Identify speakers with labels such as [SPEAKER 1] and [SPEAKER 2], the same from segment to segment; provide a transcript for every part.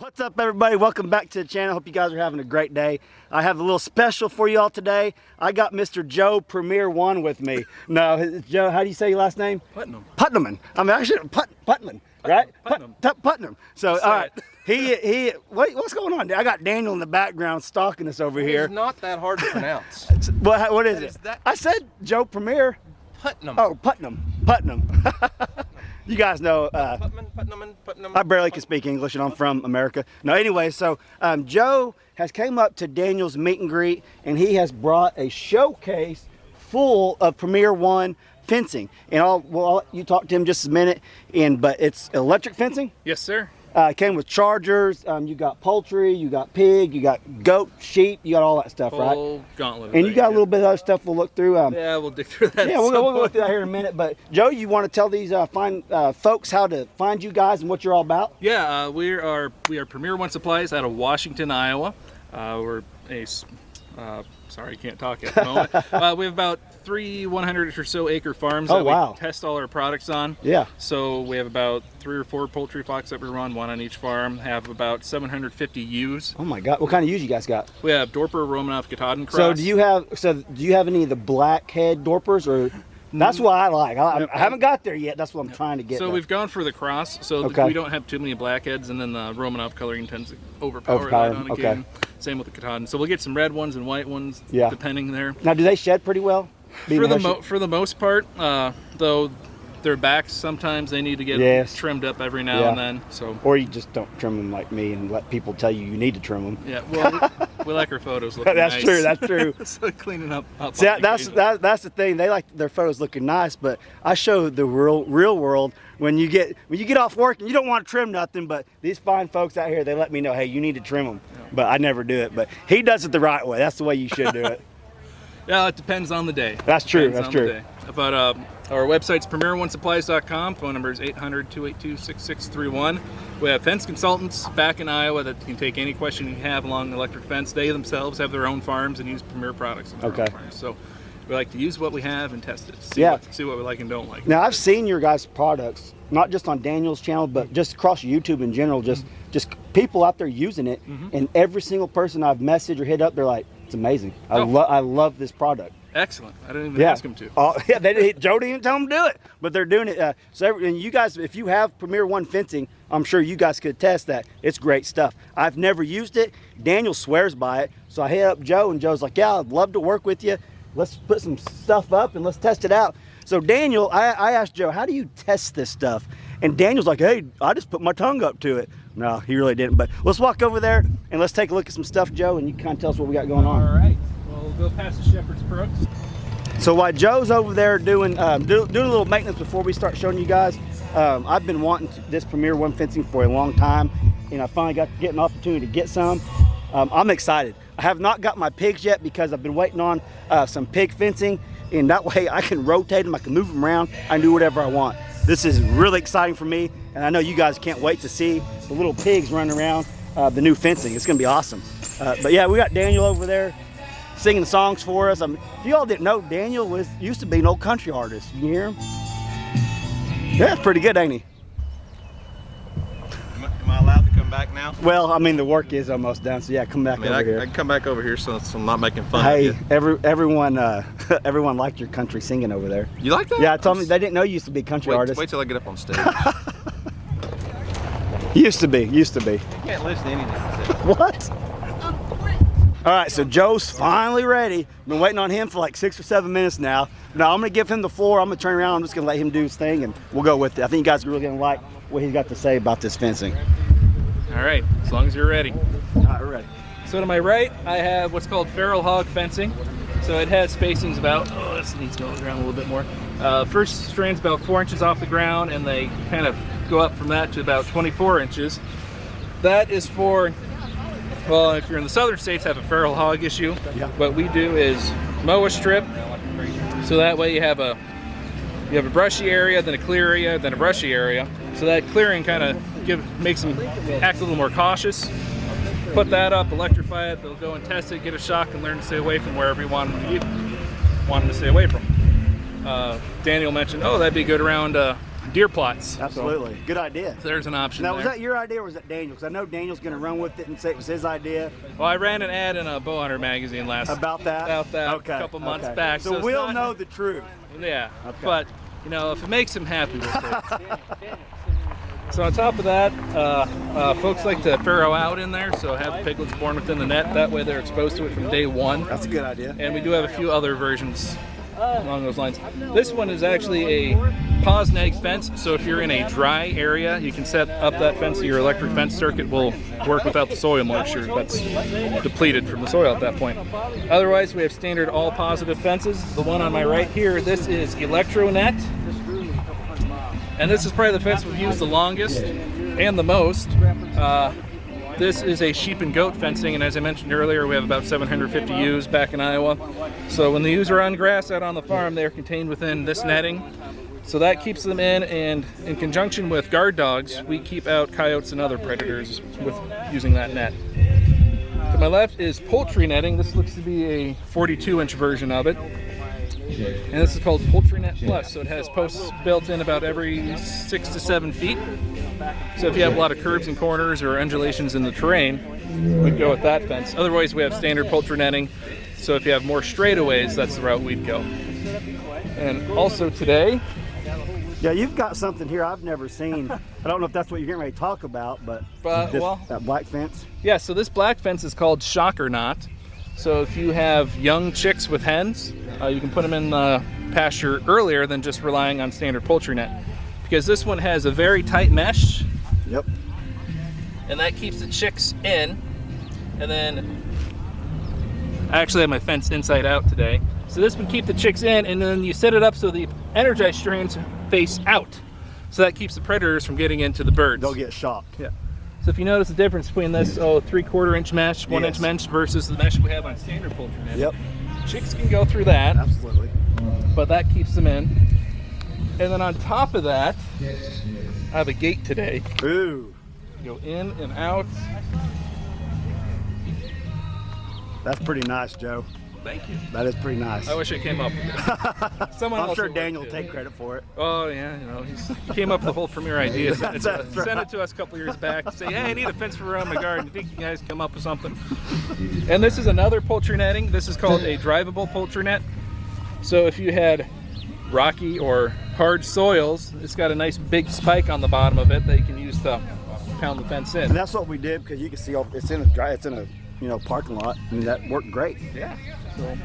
[SPEAKER 1] What's up, everybody? Welcome back to the channel. Hope you guys are having a great day. I have a little special for you all today. I got Mr. Joe Premier One with me. No, Joe, how do you say your last name?
[SPEAKER 2] Putnam.
[SPEAKER 1] Putnam. I mean, actually, Putnam, right?
[SPEAKER 2] Putnam.
[SPEAKER 1] Putnam. So, all right. What's going on? I got Daniel in the background stalking us over here.
[SPEAKER 2] It's not that hard to pronounce.
[SPEAKER 1] What is it? I said Joe Premier.
[SPEAKER 2] Putnam.
[SPEAKER 1] Oh, Putnam. You guys know,
[SPEAKER 2] Putnam.
[SPEAKER 1] I barely can speak English and I'm from America. No, anyway, so Joe has came up to Daniel's meet and greet and he has brought a showcase full of Premier One fencing. And I'll let you talk to him just a minute, but it's electric fencing?
[SPEAKER 2] Yes, sir.
[SPEAKER 1] It came with chargers, you got poultry, you got pig, you got goat, sheep, you got all that stuff, right?
[SPEAKER 2] Whole gauntlet.
[SPEAKER 1] And you got a little bit of other stuff we'll look through.
[SPEAKER 2] Yeah, we'll dig through that.
[SPEAKER 1] Yeah, we'll go through that here in a minute. But Joe, you want to tell these fine folks how to find you guys and what you're all about?
[SPEAKER 2] Yeah, we are Premier One Supplies out of Washington, Iowa. We're a sorry, I can't talk at the moment. We have about 100 or so acre farms that we test all our products on. Yeah. So we have about 3 or 4 poultry flocks that we run, one on each farm. Have about 750 ewes. Oh my God! What kind of ewes you guys got? We have Dorper, Romanov, Katahdin cross. So do you have any of the blackhead Dorpers or? That's what I like. I haven't got there yet. That's what I'm trying to get. So we've gone for the cross, so we don't have too many blackheads, and then the Romanov coloring tends to overpower that on occasion. Same with the Katahdin. So we'll get some red ones and white ones, depending there. Now, do they shed pretty well? For the most part, though their backs sometimes they need to get trimmed up every now and then. So or you just don't trim them like me and let people tell you need to trim them. Yeah, well, we like our photos looking nice. That's true. So cleaning up. See, that's the thing. They like their photos looking nice, but I show the real world when you get off work and you don't want to trim nothing. But these fine folks out here, they let me know, hey, you need to trim them. Yeah. But I never do it. But he does it the right way. That's the way you should do it. Yeah, it depends on the day. That's true. That's true. But our website's premieronesupplies.com. Phone number is 800-282-6631. We have fence consultants back in Iowa that can take any question you have along the electric fence. They themselves have their own farms and use Premier products in their own farms. So we like to use what we have and test it. See what we like and don't like. Now, I've seen your guys' products, not just on Daniel's channel, but just across YouTube in general, just people out there using it. And every single person I've messaged or hit up, they're like, it's amazing. I love this product. Excellent. I didn't even ask them to. Joe didn't even tell them to do it, but they're doing it. And you guys, if you have Premier One fencing, I'm sure you guys could test that. It's great stuff. I've never used it. Daniel swears by it. So I hit up Joe, and Joe's like, yeah, I'd love to work with you. Let's put some stuff up and let's test it out. So Daniel, I asked Joe, how do you test this stuff? And Daniel's like, hey, I just put my tongue up to it. No, he really didn't. But let's walk over there and let's take a look at some stuff, Joe, and you can kind of tell us what we got going on. All right. Well, we'll go past the Shepherd's Crooks. So while Joe's over there doing a little maintenance before we start showing you guys, I've been wanting this Premier One fencing for a long time, and I finally got to get an opportunity to get some. I'm excited. I have not got my pigs yet because I've been waiting on some pig fencing, and that way I can rotate them, I can move them around, I can do whatever I want. This is really exciting for me, and I know you guys can't wait to see the little pigs running around the new fencing. It's gonna be awesome. But yeah, we got Daniel over there singing songs for us. If you all didn't know, Daniel used to be an old country artist. You hear him? Yeah, it's pretty good, ain't he?
[SPEAKER 3] Am I allowed to come back now?
[SPEAKER 1] Well, I mean, the work is almost done, so yeah, come back over here.
[SPEAKER 3] I can come back over here so I'm not making fun
[SPEAKER 1] of you.
[SPEAKER 3] Hey,
[SPEAKER 1] everyone liked your country singing over there.
[SPEAKER 3] You like that?
[SPEAKER 1] Yeah, told me they didn't know you used to be a country artist.
[SPEAKER 3] Wait till I get up on stage.
[SPEAKER 1] Used to be.
[SPEAKER 3] You can't listen to anything.
[SPEAKER 1] What? All right, so Joe's finally ready. Been waiting on him for like 6 or 7 minutes now. Now I'm gonna give him the floor. I'm gonna turn around. I'm just gonna let him do his thing, and we'll go with it. I think you guys are really gonna like what he's got to say about this fencing.
[SPEAKER 2] All right, as long as you're ready.
[SPEAKER 1] All right, we're ready.
[SPEAKER 2] So to my right, I have what's called feral hog fencing. So it has spacings about, this needs to go around a little bit more. First strand's about 4 inches off the ground, and they kind of go up from that to about 24 inches. That is for, well, if you're in the southern states, have a feral hog issue. Yeah. What we do is mow a strip, so that way you have a brushy area, then a clear area, then a brushy area. So that clearing kind of makes them act a little more cautious. Put that up, electrify it, they'll go and test it, get a shock, and learn to stay away from wherever you want them to stay away from. Daniel mentioned, oh, that'd be good around deer plots.
[SPEAKER 1] Absolutely. Good idea.
[SPEAKER 2] So there's an option
[SPEAKER 1] Now,
[SPEAKER 2] there.
[SPEAKER 1] was that your idea or was that Daniel? Because I know Daniel's going to run with it and say it was his idea.
[SPEAKER 2] Well, I ran an ad in a bow hunter magazine
[SPEAKER 1] About that?
[SPEAKER 2] a couple months back.
[SPEAKER 1] So
[SPEAKER 2] it's
[SPEAKER 1] we'll
[SPEAKER 2] not-
[SPEAKER 1] know the truth.
[SPEAKER 2] Yeah,
[SPEAKER 1] Okay.
[SPEAKER 2] but you know, if it makes him happy with it. So on top of that, folks like to farrow out in there, so have the piglets born within the net. That way they're exposed to it from day one.
[SPEAKER 1] That's a good idea.
[SPEAKER 2] And we do have a few other versions along those lines. This one is actually a pause and egg fence, so if you're in a dry area, you can set up that fence so your electric fence circuit will work without the soil moisture that's depleted from the soil at that point. Otherwise, we have standard all positive fences. The one on my right here, this is Electro Net. And this is probably the fence we've used the longest and the most. This is a sheep and goat fencing, and as I mentioned earlier, we have about 750 ewes back in Iowa. So when the ewes are on grass out on the farm, they're contained within this netting. So that keeps them in, and in conjunction with guard dogs, we keep out coyotes and other predators with using that net. To my left is poultry netting. This looks to be a 42-inch version of it. And this is called Poultry Net Plus, so it has posts built in about every 6 to 7 feet. So if you have a lot of curves and corners or undulations in the terrain, we'd go with that fence. Otherwise, we have standard poultry netting, so if you have more straightaways, that's the route we'd go. And also today...
[SPEAKER 1] Yeah, you've got something here I've never seen. I don't know if that's what you're getting ready to talk about, but that black fence?
[SPEAKER 2] Yeah, so this black fence is called shocker knot. So if you have young chicks with hens, you can put them in the pasture earlier than just relying on standard poultry net. Because this one has a very tight mesh.
[SPEAKER 1] Yep.
[SPEAKER 2] And that keeps the chicks in. And then, I actually have my fence inside out today. So this would keep the chicks in, and then you set it up so the energized strands face out. So that keeps the predators from getting into the birds.
[SPEAKER 1] They'll get shocked.
[SPEAKER 2] Yeah. So if you notice the difference between this 3/4 inch mesh, 1 inch mesh versus the mesh we have on standard poultry net.
[SPEAKER 1] Yep.
[SPEAKER 2] Chicks can go through that.
[SPEAKER 1] Absolutely.
[SPEAKER 2] But that keeps them in. And then on top of that, I have a gate today.
[SPEAKER 1] Ooh.
[SPEAKER 2] Go in and out.
[SPEAKER 1] That's pretty nice, Joe.
[SPEAKER 2] Thank you.
[SPEAKER 1] That is pretty nice.
[SPEAKER 2] I wish I came up with it. Someone
[SPEAKER 1] I'm
[SPEAKER 2] else
[SPEAKER 1] sure
[SPEAKER 2] would
[SPEAKER 1] Daniel will
[SPEAKER 2] too.
[SPEAKER 1] take credit for it.
[SPEAKER 2] Oh yeah, you know, he came up with the whole premier idea. Sent
[SPEAKER 1] That's
[SPEAKER 2] it to us a couple years back. Say, hey, I need a fence for around my garden. You think you guys come up with something? And this is another poultry netting. This is called a drivable poultry net. So if you had rocky or hard soils, it's got a nice big spike on the bottom of it that you can use to pound the fence in.
[SPEAKER 1] And that's what we did, because you can see it's in a parking lot. I mean, that worked great.
[SPEAKER 2] Yeah. So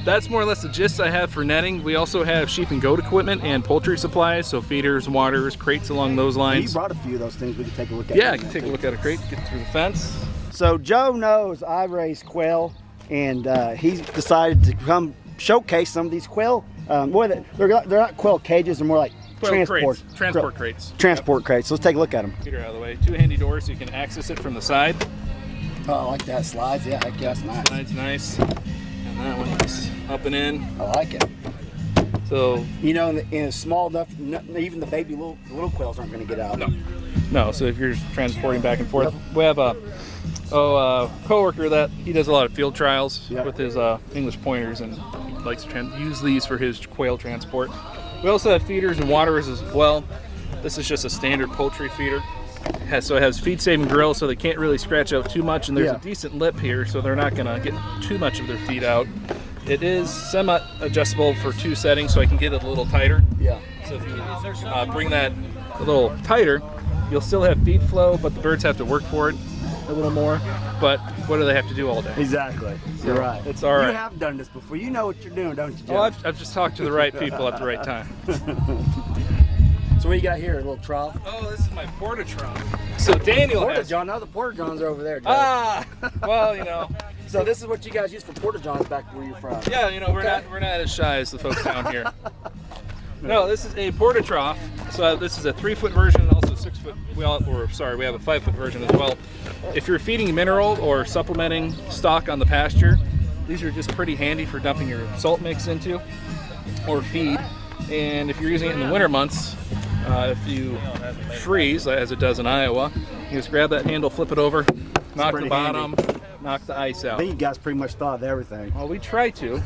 [SPEAKER 2] that's more or less the gist I have for netting. We also have sheep and goat equipment and poultry supplies, so feeders, waters, crates along those lines.
[SPEAKER 1] You brought a few of those things we could take a look at.
[SPEAKER 2] Yeah, I can take a look at a crate, get through the fence.
[SPEAKER 1] So Joe knows I raise quail, and he's decided to come showcase some of these quail. They're not quail cages, they're more like transport
[SPEAKER 2] crates.
[SPEAKER 1] Transport crates. So let's take a look at them.
[SPEAKER 2] Feeder out of the way. 2 handy doors so you can access it from the side.
[SPEAKER 1] Oh, I like that. Slides, yeah, heck yeah, that's nice.
[SPEAKER 2] Slide's nice. And that one's up and in.
[SPEAKER 1] I like it.
[SPEAKER 2] So
[SPEAKER 1] in a small enough, even the baby little quails aren't going to get out.
[SPEAKER 2] No. So if you're transporting back and forth, we have a coworker that he does a lot of field trials with his English pointers, and he likes to use these for his quail transport. We also have feeders and waterers as well. This is just a standard poultry feeder. So it has feed-saving grills, so they can't really scratch out too much, and there's a decent lip here, so they're not going to get too much of their feed out. It is semi-adjustable for 2 settings, so I can get it a little tighter.
[SPEAKER 1] Yeah.
[SPEAKER 2] So if you bring that a little tighter, you'll still have feed flow, but the birds have to work for it a little more. But what do they have to do all day?
[SPEAKER 1] Exactly. You're right.
[SPEAKER 2] It's all right.
[SPEAKER 1] You have done this before. You know what you're doing, don't you, Joe?
[SPEAKER 2] Well, I've just talked to the right people at the right time.
[SPEAKER 1] So what you got here? A little trough?
[SPEAKER 2] Oh, this is my porta trough. So Daniel has...
[SPEAKER 1] Porta-john. Now the porta-johns are over there, Joe.
[SPEAKER 2] Ah! Well, you know.
[SPEAKER 1] So this is what you guys use for porta-johns back where you're from.
[SPEAKER 2] Yeah, you know, we're not as shy as the folks down here. No, this is a porta trough. So this is a 3-foot version and also 6-foot. We have a 5-foot version as well. If you're feeding mineral or supplementing stock on the pasture, these are just pretty handy for dumping your salt mix into or feed. And if you're using it in the winter months, if you freeze, as it does in Iowa, you just grab that handle, flip it over, knock the bottom, knock the ice out.
[SPEAKER 1] I think you guys pretty much thought of everything.
[SPEAKER 2] Well, we try to.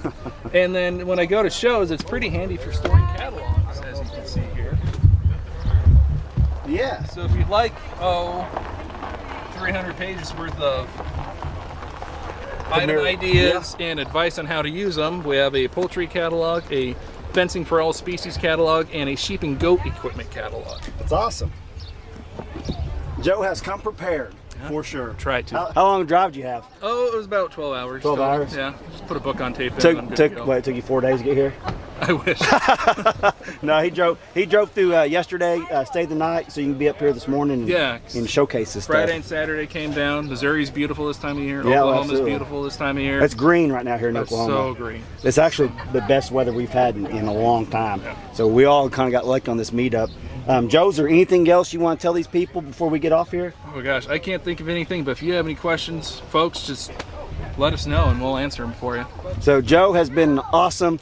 [SPEAKER 2] And then when I go to shows, it's pretty handy for storing catalogs, as you can see here.
[SPEAKER 1] Yeah.
[SPEAKER 2] So if you'd like, 300 pages worth of item ideas and advice on how to use them, we have a poultry catalog, a fencing for all species catalog, and a sheep and goat equipment catalog.
[SPEAKER 1] That's awesome. Joe has come prepared, for sure.
[SPEAKER 2] Try to.
[SPEAKER 1] How long a drive did you have?
[SPEAKER 2] Oh, it was about 12 hours.
[SPEAKER 1] 12 hours?
[SPEAKER 2] Yeah, just put a book on tape.
[SPEAKER 1] It took you 4 days to get here?
[SPEAKER 2] I wish.
[SPEAKER 1] No, he drove through yesterday, stayed the night, so you can be up here this morning and showcase this
[SPEAKER 2] Friday
[SPEAKER 1] stuff.
[SPEAKER 2] and Saturday came down. Missouri's beautiful this time of year.
[SPEAKER 1] Yeah,
[SPEAKER 2] Oklahoma's beautiful this time of year.
[SPEAKER 1] It's green right now here in Oklahoma.
[SPEAKER 2] So green.
[SPEAKER 1] It's actually the best weather we've had in a long time. Yeah. So we all kind of got lucky on this meetup. Joe, is there anything else you want to tell these people before we get off here?
[SPEAKER 2] Oh gosh, I can't think of anything, but if you have any questions, folks, just let us know and we'll answer them for you.
[SPEAKER 1] So Joe has been an awesome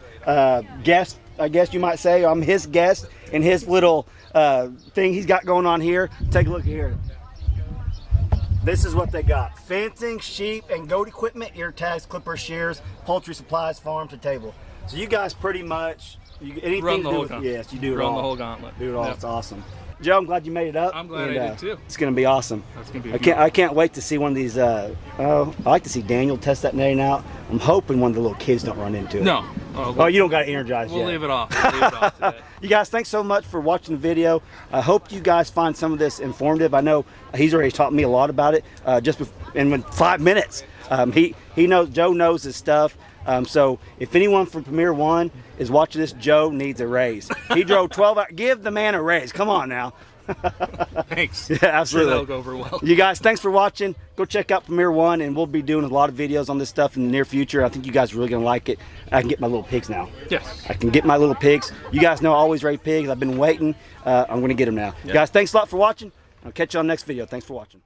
[SPEAKER 1] guest, I guess you might say. I'm his guest in his little thing he's got going on here. Take a look here. This is what they got: fencing, sheep and goat equipment, ear tags, clippers, shears, poultry supplies, farm to table. So you guys pretty much anything
[SPEAKER 2] run the
[SPEAKER 1] to do
[SPEAKER 2] whole
[SPEAKER 1] with,
[SPEAKER 2] gauntlet.
[SPEAKER 1] yes, you do it
[SPEAKER 2] run
[SPEAKER 1] all.
[SPEAKER 2] the whole gauntlet.
[SPEAKER 1] Do it all.
[SPEAKER 2] Yep.
[SPEAKER 1] It's awesome. Joe, I'm glad you made it up.
[SPEAKER 2] I'm glad I did too.
[SPEAKER 1] It's going to be awesome.
[SPEAKER 2] That's going to be.
[SPEAKER 1] I can't wait to see one of these. I like to see Daniel test that netting out. I'm hoping one of the little kids don't run into it.
[SPEAKER 2] No.
[SPEAKER 1] Oh, you don't got to energize yet.
[SPEAKER 2] We'll leave it off. We'll leave it off today.
[SPEAKER 1] You guys, thanks so much for watching the video. I hope you guys find some of this informative. I know he's already taught me a lot about it in 5 minutes. He knows, Joe knows his stuff. So if anyone from Premier One is watching this, Joe needs a raise. He drove 12 hours. Give the man a raise. Come on now.
[SPEAKER 2] Thanks.
[SPEAKER 1] Yeah, absolutely.
[SPEAKER 2] Sure, that'll go over well.
[SPEAKER 1] You guys, thanks for watching. Go check out Premier One, and we'll be doing a lot of videos on this stuff in the near future. I think you guys are really going to like it. I can get my little pigs now.
[SPEAKER 2] Yes.
[SPEAKER 1] I can get my little pigs. You guys know I always raise pigs. I've been waiting. I'm going to get them now. Yep. Guys, thanks a lot for watching. I'll catch you on the next video. Thanks for watching.